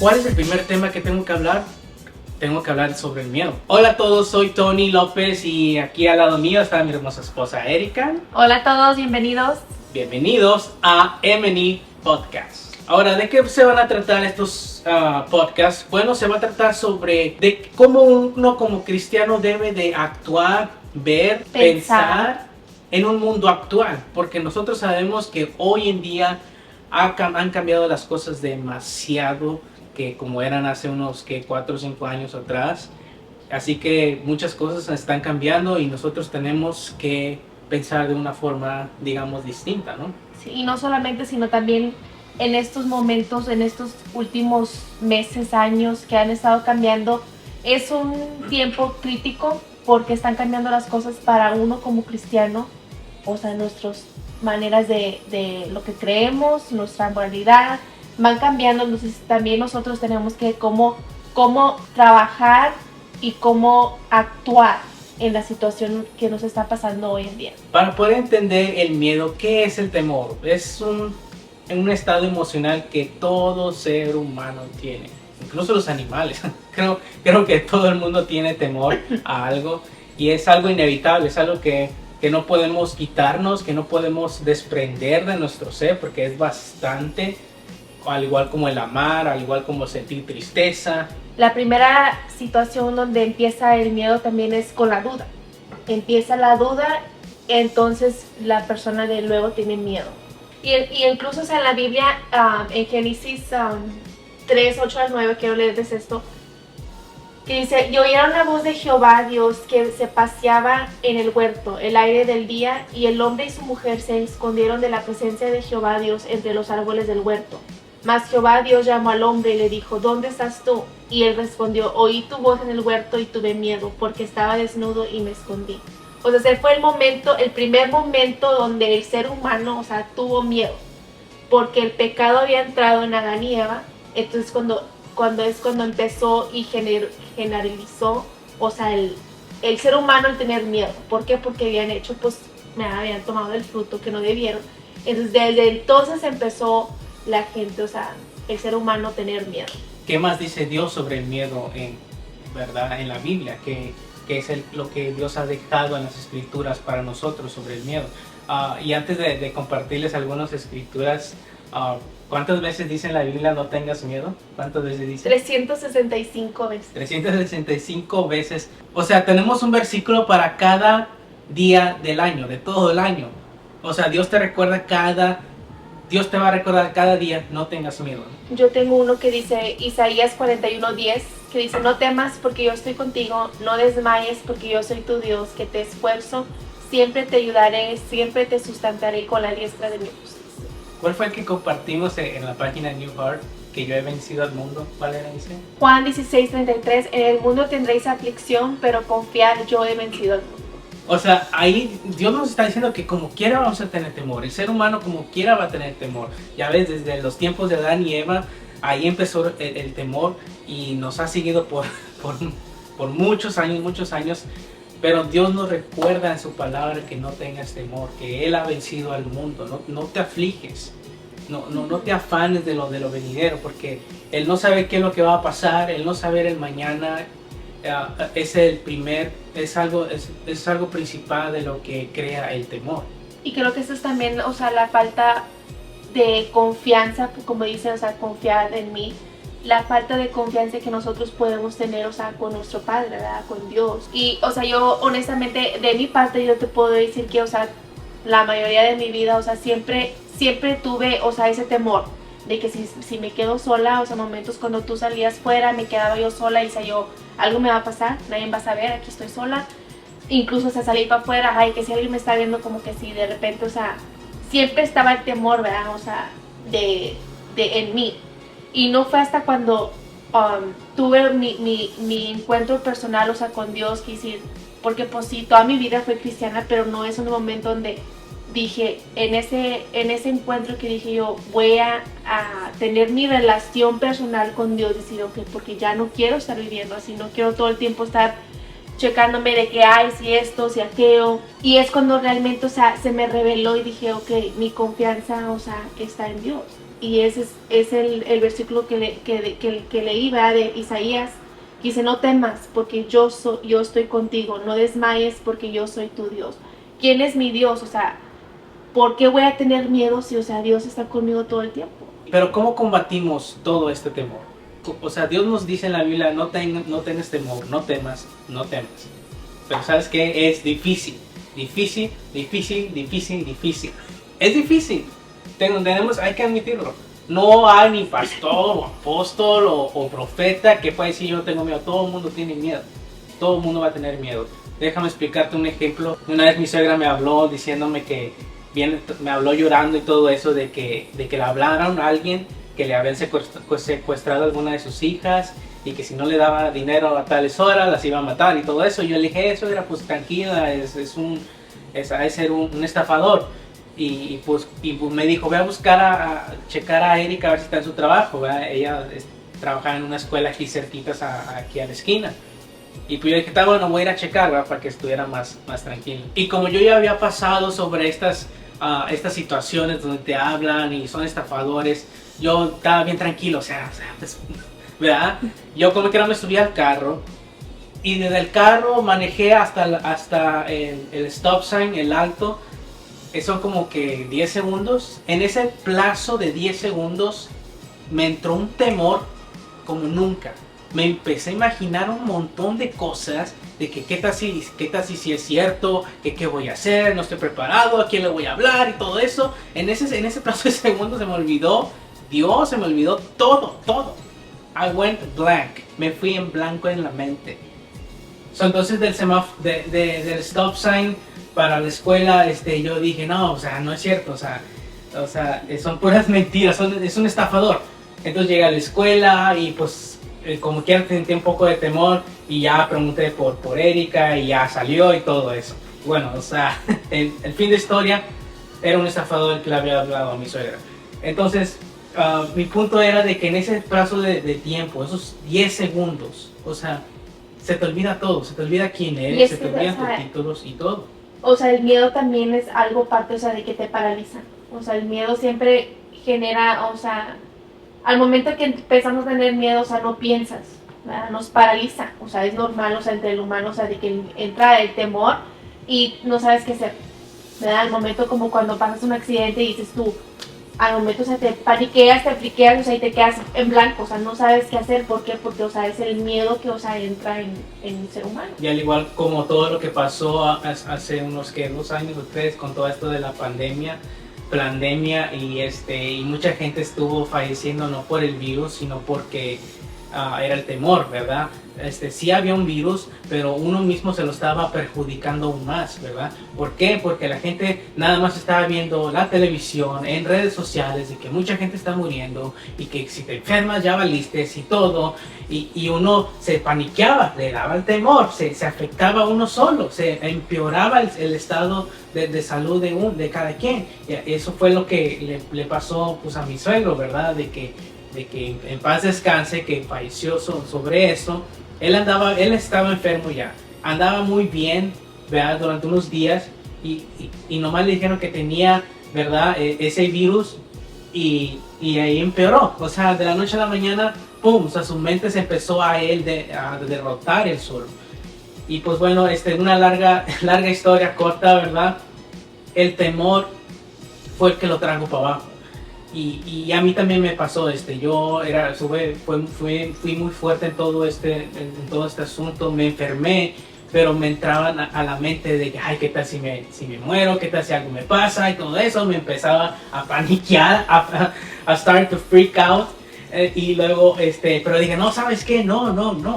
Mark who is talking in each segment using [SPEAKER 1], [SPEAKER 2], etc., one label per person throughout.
[SPEAKER 1] ¿Cuál es el primer tema que tengo que hablar? Tengo que hablar sobre el miedo. Hola a todos, soy Tony López y aquí al lado mío está mi hermosa esposa Erika.
[SPEAKER 2] Hola a todos, bienvenidos.
[SPEAKER 1] Bienvenidos a M&E Podcast. Ahora, ¿de qué se van a tratar estos podcasts? Bueno, se va a tratar sobre de cómo uno como cristiano debe de actuar, ver, pensar en un mundo actual. Porque nosotros sabemos que hoy en día han cambiado las cosas demasiado que como eran hace unos 4 o 5 años atrás. Así que muchas cosas están cambiando y nosotros tenemos que pensar de una forma, digamos, distinta, ¿no?
[SPEAKER 2] Sí, y no solamente, sino también en estos momentos, en estos últimos meses, años que han estado cambiando, es un tiempo crítico porque están cambiando las cosas para uno como cristiano, o sea, nuestras maneras de lo que creemos, nuestra moralidad, van cambiando, entonces también nosotros tenemos que cómo trabajar y cómo actuar en la situación que nos está pasando hoy en día.
[SPEAKER 1] Para poder entender el miedo, ¿qué es el temor? Es un estado emocional que todo ser humano tiene, incluso los animales. Creo que todo el mundo tiene temor a algo y es algo inevitable, es algo que no podemos quitarnos, que no podemos desprender de nuestro ser porque es bastante, al igual como el amar, al igual como sentir tristeza.
[SPEAKER 2] La primera situación donde empieza el miedo también es con la duda. Empieza la duda, entonces la persona de luego tiene miedo. Y incluso, o sea, en la Biblia, en Génesis 3, 8 al 9, quiero leerles esto, que dice: y oyeron la voz de Jehová Dios que se paseaba en el huerto, el aire del día, y el hombre y su mujer se escondieron de la presencia de Jehová Dios entre los árboles del huerto. Mas Jehová Dios llamó al hombre y le dijo: ¿dónde estás tú? Y él respondió: oí tu voz en el huerto y tuve miedo, porque estaba desnudo y me escondí. O sea, ese fue el primer momento donde el ser humano, o sea, tuvo miedo, porque el pecado había entrado en Adán y Eva. Entonces cuando empezó y generalizó, o sea, el ser humano el tener miedo. ¿Por qué? Porque habían tomado el fruto que no debieron. Entonces desde entonces empezó la gente, o sea, el ser humano tener miedo.
[SPEAKER 1] ¿Qué más dice Dios sobre el miedo verdad, en la Biblia? ¿Qué es lo que Dios ha dejado en las escrituras para nosotros sobre el miedo? Y antes de compartirles algunas escrituras, ¿cuántas veces dice en la Biblia no tengas miedo? ¿Cuántas veces dice?
[SPEAKER 2] 365 veces.
[SPEAKER 1] 365 veces. O sea, tenemos un versículo para cada día del año, de todo el año. O sea, Dios te va a recordar cada día, no tengas miedo, ¿no?
[SPEAKER 2] Yo tengo uno que dice, Isaías 41:10, que dice: no temas porque yo estoy contigo, no desmayes porque yo soy tu Dios, que te esfuerzo, siempre te ayudaré, siempre te sustentaré con la diestra de mi justicia.
[SPEAKER 1] ¿Cuál fue el que compartimos en la página New Heart? Que yo he vencido al mundo. ¿Cuál era ese?
[SPEAKER 2] Juan 16:33, en el mundo tendréis aflicción, pero confiad, yo he vencido al mundo.
[SPEAKER 1] O sea, ahí Dios nos está diciendo que como quiera vamos a tener temor. El ser humano como quiera va a tener temor. Ya ves, desde los tiempos de Adán y Eva, ahí empezó el temor y nos ha seguido por muchos años. Pero Dios nos recuerda en su palabra que no tengas temor, que Él ha vencido al mundo. No te afliges, no te afanes de lo venidero, porque Él no sabe qué es lo que va a pasar, Él no sabe el mañana. Es algo principal de lo que crea el temor.
[SPEAKER 2] Y creo que esto es también, o sea, la falta de confianza, como dicen, o sea, confiar en mí, la falta de confianza que nosotros podemos tener, o sea, con nuestro Padre, ¿verdad? Con Dios. Y, o sea, yo honestamente, de mi parte, yo te puedo decir que, o sea, la mayoría de mi vida, o sea, siempre tuve, o sea, ese temor de que si me quedo sola, o sea, momentos cuando tú salías fuera, me quedaba yo sola y decía yo: algo me va a pasar, nadie va a saber, aquí estoy sola. Incluso, o sea, salí para afuera, ay, que si alguien me está viendo, como que si de repente, o sea, siempre estaba el temor, ¿verdad? O sea, en mí. Y no fue hasta cuando tuve mi encuentro personal, o sea, con Dios, que decir, porque pues sí, toda mi vida fue cristiana, pero no es un momento donde dije, en ese encuentro que dije yo, voy a tener mi relación personal con Dios, decir, ok, porque ya no quiero estar viviendo así, no quiero todo el tiempo estar checándome de qué hay, si esto, si aquello. Y es cuando realmente, o sea, se me reveló y dije, ok, mi confianza, o sea, está en Dios. y ese es el versículo que leí, ¿verdad? De Isaías, que dice, no temas porque yo estoy contigo, no desmayes porque yo soy tu Dios. ¿Quién es mi Dios? O sea, ¿por qué voy a tener miedo si, o sea, Dios está conmigo todo el tiempo?
[SPEAKER 1] Pero ¿cómo combatimos todo este temor? O sea, Dios nos dice en la Biblia, no tengas temor, no temas, no temas. Pero ¿sabes qué? Es difícil, difícil, difícil, difícil, difícil. Es difícil, hay que admitirlo. No hay ni pastor o apóstol o profeta que pueda decir yo tengo miedo. Todo el mundo tiene miedo, todo el mundo va a tener miedo. Déjame explicarte un ejemplo. Una vez mi suegra me habló diciéndome que me habló llorando y todo eso de que le hablaron a alguien que le habían secuestrado a alguna de sus hijas y que si no le daba dinero a tales horas las iba a matar y todo eso. Y yo le dije, eso era pues tranquila, ha de ser un estafador. Y pues me dijo, voy a buscar a checar a Erika a ver si está en su trabajo, ¿verdad? Ella trabajaba en una escuela aquí cerquitas aquí a la esquina. Y pues yo dije, está bueno, voy a ir a checar, ¿verdad? Para que estuviera más tranquilo. Y como yo ya había pasado sobre estas situaciones donde te hablan y son estafadores, yo estaba bien tranquilo, o sea pues, ¿verdad? Yo como que no me subí al carro y desde el carro manejé hasta el stop sign, el alto. Son como que 10 segundos. En ese plazo de 10 segundos me entró un temor como nunca. Me empecé a imaginar un montón de cosas, de que qué tal si es cierto, que qué voy a hacer, no estoy preparado, a quién le voy a hablar y todo eso. En ese plazo de segundos se me olvidó Dios, se me olvidó todo. I went blank, me fui en blanco en la mente. Entonces del stop sign para la escuela, yo dije, no, o sea, no es cierto, o sea, son puras mentiras, es un estafador. Entonces llegué a la escuela y pues como quiera sentí un poco de temor y ya pregunté por Erika y ya salió y todo eso. Bueno, o sea, el fin de historia era un estafador el que le había hablado a mi suegra. Entonces, mi punto era de que en ese plazo de tiempo, esos 10 segundos, o sea, se te olvida todo, se te olvida quién eres, se te olvidan tus títulos y todo.
[SPEAKER 2] O sea, el miedo también es algo parte, o sea, de que te paraliza. O sea, el miedo siempre genera, o sea, al momento que empezamos a tener miedo, o sea, no piensas, ¿verdad? Nos paraliza. O sea, es normal, o sea, entre el humano, o sea, de que entra el temor y no sabes qué hacer, ¿verdad? Al momento como cuando pasas un accidente y dices tú, al momento, o sea, te paniqueas, te friqueas, o sea, y te quedas en blanco, o sea, no sabes qué hacer. ¿Por qué? Porque, o sea, es el miedo que, o sea, entra en el ser humano.
[SPEAKER 1] Y al igual como todo lo que pasó hace unos 2 años o 3 con todo esto de la pandemia y mucha gente estuvo falleciendo no por el virus, sino porque era el temor, ¿verdad? Sí había un virus, pero uno mismo se lo estaba perjudicando aún más, ¿verdad? ¿Por qué? Porque la gente nada más estaba viendo la televisión, en redes sociales, de que mucha gente está muriendo y que si te enfermas ya valiste y todo, y uno se paniqueaba, le daba el temor, se afectaba a uno solo, se empeoraba el estado de salud de cada quien. Y eso fue lo que le pasó pues, a mi suegro, ¿verdad? De que en paz descanse, que falleció sobre eso. Él estaba enfermo ya, andaba muy bien, ¿verdad? Durante unos días y nomás le dijeron que tenía, ¿verdad? Ese virus y ahí empeoró, o sea, de la noche a la mañana, ¡pum! O sea, su mente se empezó a derrotar él solo. Y pues bueno, una larga historia corta, ¿verdad? El temor fue el que lo trajo para abajo. Y a mí también me pasó yo fui muy fuerte en todo este asunto, me enfermé, pero me entraban a la mente de que, ay, ¿qué tal si me muero? ¿Qué tal si algo me pasa? Y todo eso me empezaba a paniquear, a start to freak out. Y luego, pero dije, no, ¿sabes qué? No,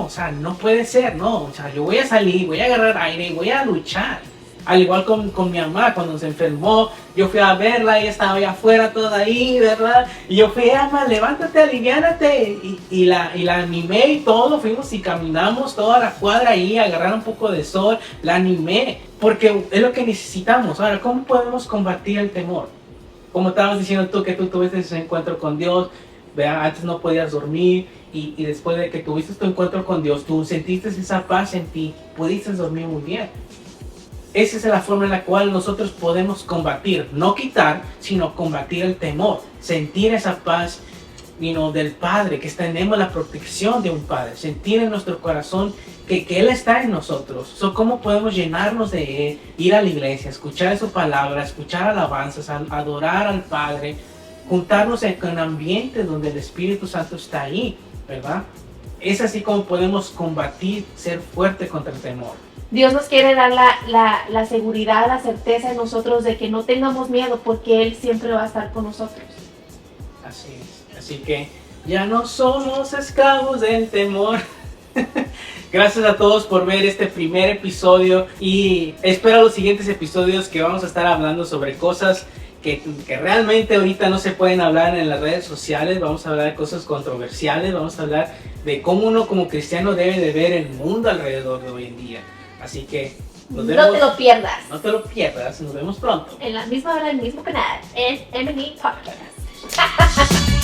[SPEAKER 1] o sea, no puede ser, no, o sea, yo voy a salir, voy a agarrar aire y voy a luchar. Al igual con mi mamá, cuando se enfermó, yo fui a verla, ella estaba allá afuera toda ahí, ¿verdad? Y yo fui, mamá, levántate, aliviánate. Y la animé y todo, fuimos y caminamos toda la cuadra ahí, a agarrar un poco de sol, la animé, porque es lo que necesitamos. Ahora, ¿cómo podemos combatir el temor? Como estabas diciendo tú, que tú tuviste ese encuentro con Dios, ¿verdad? Antes no podías dormir, y después de que tuviste tu encuentro con Dios, tú sentiste esa paz en ti, pudiste dormir muy bien. esa es la forma en la cual nosotros podemos combatir, no quitar, sino combatir el temor, sentir esa paz del Padre, que tenemos la protección de un Padre, sentir en nuestro corazón que Él está en nosotros. ¿Cómo podemos llenarnos de Él? Ir a la iglesia, escuchar su palabra, escuchar alabanzas, adorar al Padre, juntarnos en un ambiente donde el Espíritu Santo está ahí, ¿verdad? Es así como podemos combatir, ser fuerte contra el temor.
[SPEAKER 2] Dios nos quiere dar la seguridad, la certeza en nosotros de que no tengamos miedo, porque Él siempre va a estar con nosotros.
[SPEAKER 1] Así es. Así que ya no somos esclavos del temor. Gracias a todos por ver este primer episodio y espero los siguientes episodios, que vamos a estar hablando sobre cosas que realmente ahorita no se pueden hablar en las redes sociales. Vamos a hablar de cosas controversiales, vamos a hablar de cómo uno como cristiano debe de ver el mundo alrededor de hoy en día. Así que nos vemos.
[SPEAKER 2] No te lo pierdas.
[SPEAKER 1] No te lo pierdas, nos vemos pronto.
[SPEAKER 2] En la misma hora, en el mismo canal, en M&E Podcast.